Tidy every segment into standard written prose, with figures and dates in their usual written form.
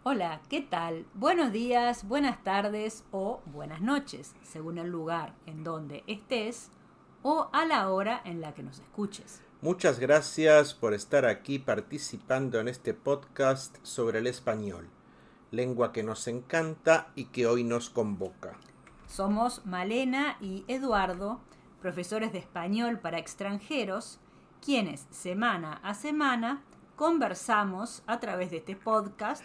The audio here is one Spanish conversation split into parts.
Hola, ¿qué tal? Buenos días, buenas tardes o buenas noches, según el lugar en donde estés o a la hora en la que nos escuches. Muchas gracias por estar aquí participando en este podcast sobre el español, lengua que nos encanta y que hoy nos convoca. Somos Malena y Eduardo, profesores de español para extranjeros, quienes semana a semana conversamos a través de este podcast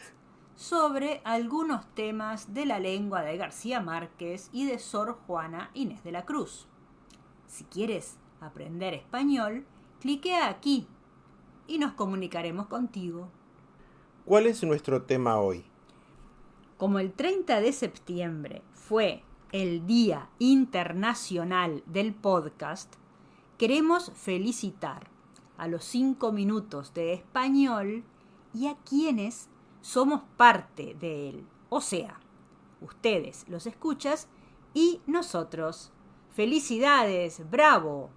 sobre algunos temas de la lengua de García Márquez y de Sor Juana Inés de la Cruz. Si quieres aprender español, cliquea aquí y nos comunicaremos contigo. ¿Cuál es nuestro tema hoy? Como el 30 de septiembre fue el Día Internacional del Podcast, queremos felicitar a los 5 minutos de español y a quienes somos parte de él. O sea, ustedes los escuchas y nosotros. ¡Felicidades! ¡Bravo!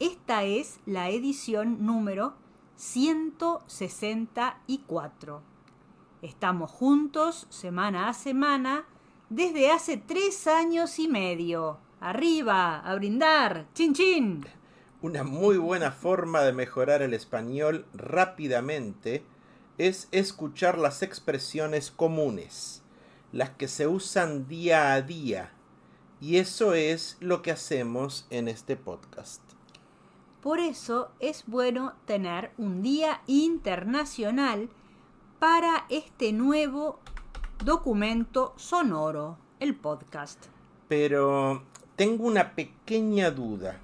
Esta es la edición número 164. Estamos juntos semana a semana desde hace 3 años y medio. ¡Arriba! ¡A brindar! ¡Chin, chin! Una muy buena forma de mejorar el español rápidamente es escuchar las expresiones comunes, las que se usan día a día, y eso es lo que hacemos en este podcast. Por eso es bueno tener un día internacional para este nuevo documento sonoro, el podcast. Pero tengo una pequeña duda.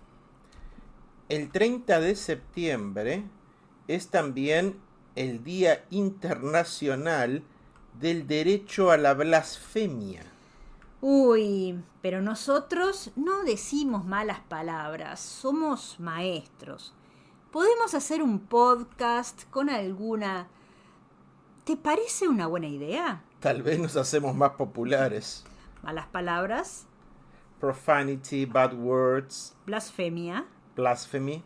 El 30 de septiembre es también el Día Internacional del Derecho a la Blasfemia. Uy, pero nosotros no decimos malas palabras, somos maestros. ¿Podemos hacer un podcast con alguna... ¿Te parece una buena idea? Tal vez nos hacemos más populares. Malas palabras, Profanity, bad words, blasfemia. blasphemy.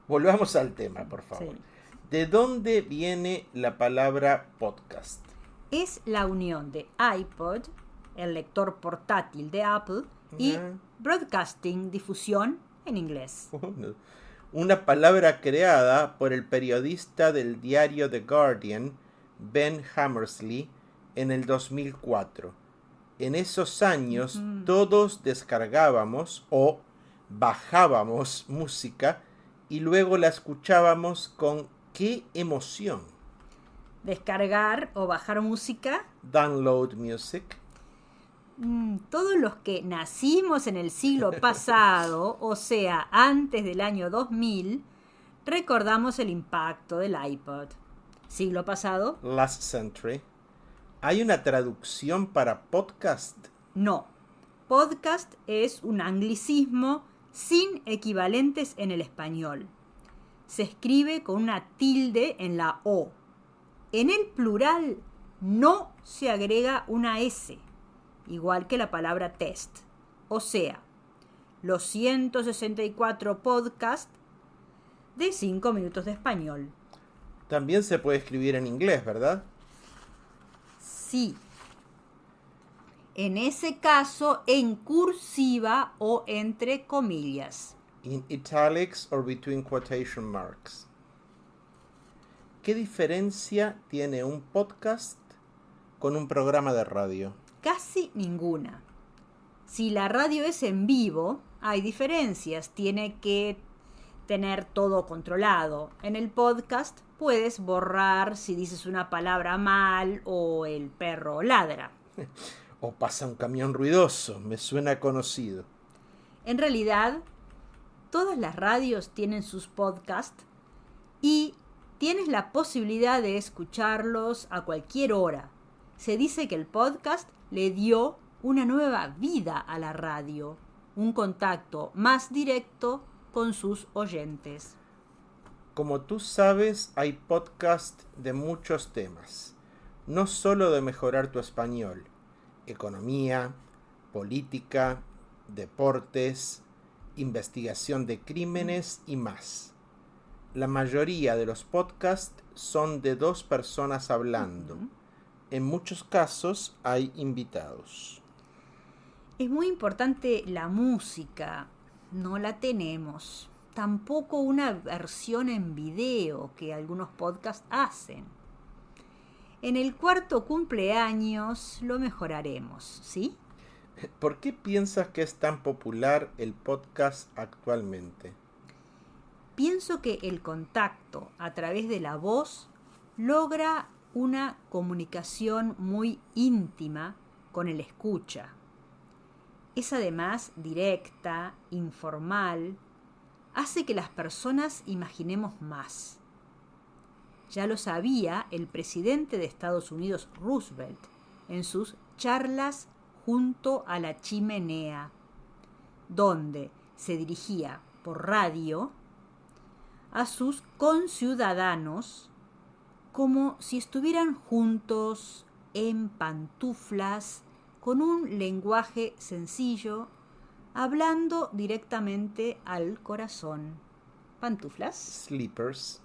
Volvamos al tema, por favor. Sí. ¿De dónde viene la palabra podcast? Es la unión de iPod, el lector portátil de Apple, y broadcasting, difusión en inglés. Una palabra creada por el periodista del diario The Guardian, Ben Hammersley, en el 2004. En esos años todos descargábamos o bajábamos música y luego la escuchábamos con qué emoción. Descargar o bajar música. Download music. Todos los que nacimos en el siglo pasado, o sea, antes del año 2000, recordamos el impacto del iPod. ¿Siglo pasado? Last century. ¿Hay una traducción para podcast? No. Podcast es un anglicismo sin equivalentes en el español. Se escribe con una tilde en la O. En el plural no se agrega una S, igual que la palabra test. O sea, los 164 podcasts de 5 minutos de español. También se puede escribir en inglés, ¿verdad? Sí. En ese caso, en cursiva o entre comillas. In italics or between quotation marks. ¿Qué diferencia tiene un podcast con un programa de radio? Casi ninguna. Si la radio es en vivo, hay diferencias. Tiene que tener todo controlado. En el podcast puedes borrar si dices una palabra mal o el perro ladra. O pasa un camión ruidoso, me suena conocido. En realidad, todas las radios tienen sus podcasts y tienes la posibilidad de escucharlos a cualquier hora. Se dice que el podcast le dio una nueva vida a la radio, un contacto más directo con sus oyentes. Como tú sabes, hay podcasts de muchos temas, no solo de mejorar tu español, economía, política, deportes, investigación de crímenes y más. La mayoría de los podcasts son de 2 personas hablando. En muchos casos hay invitados. Es muy importante la música. No la tenemos. Tampoco una versión en video que algunos podcasts hacen. En el 4º cumpleaños lo mejoraremos, ¿sí? ¿Por qué piensas que es tan popular el podcast actualmente? Pienso que el contacto a través de la voz logra una comunicación muy íntima con el escucha. Es además directa, informal, hace que las personas imaginemos más. Ya lo sabía el presidente de Estados Unidos, Roosevelt, en sus charlas junto a la chimenea, donde se dirigía por radio a sus conciudadanos como si estuvieran juntos en pantuflas, con un lenguaje sencillo, hablando directamente al corazón. ¿Pantuflas? Slippers.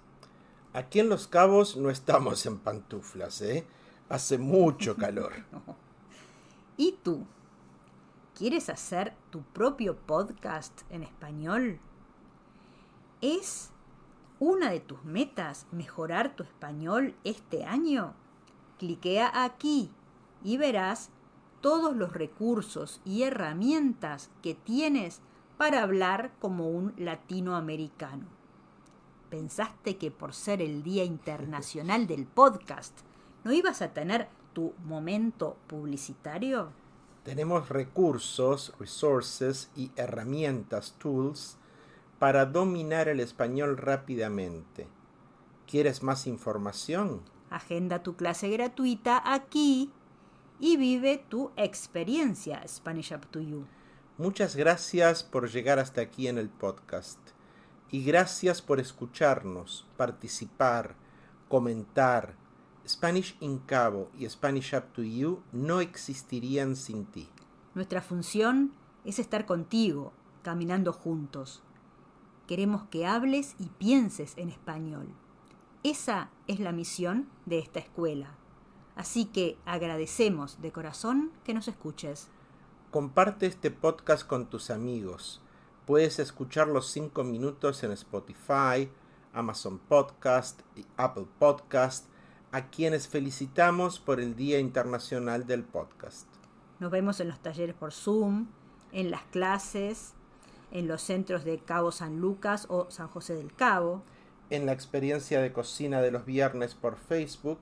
Aquí en Los Cabos no estamos en pantuflas, ¿eh? Hace mucho calor. ¿Y tú? ¿Quieres hacer tu propio podcast en español? ¿Es una de tus metas mejorar tu español este año? Cliquea aquí y verás todos los recursos y herramientas que tienes para hablar como un latinoamericano. ¿Pensaste que por ser el Día Internacional del Podcast no ibas a tener tu momento publicitario? Tenemos recursos, resources y herramientas, tools, para dominar el español rápidamente. ¿Quieres más información? Agenda tu clase gratuita aquí y vive tu experiencia Spanish Up to You. Muchas gracias por llegar hasta aquí en el podcast. Y gracias por escucharnos, participar, comentar. Spanish in Cabo y Spanish Up to You no existirían sin ti. Nuestra función es estar contigo, caminando juntos. Queremos que hables y pienses en español. Esa es la misión de esta escuela. Así que agradecemos de corazón que nos escuches. Comparte este podcast con tus amigos. Puedes escuchar los 5 minutos en Spotify, Amazon Podcast y Apple Podcast, a quienes felicitamos por el Día Internacional del Podcast. Nos vemos en los talleres por Zoom, en las clases, en los centros de Cabo San Lucas o San José del Cabo. En la experiencia de cocina de los viernes por Facebook.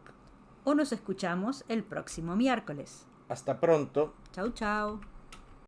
O nos escuchamos el próximo miércoles. Hasta pronto. Chau, chau.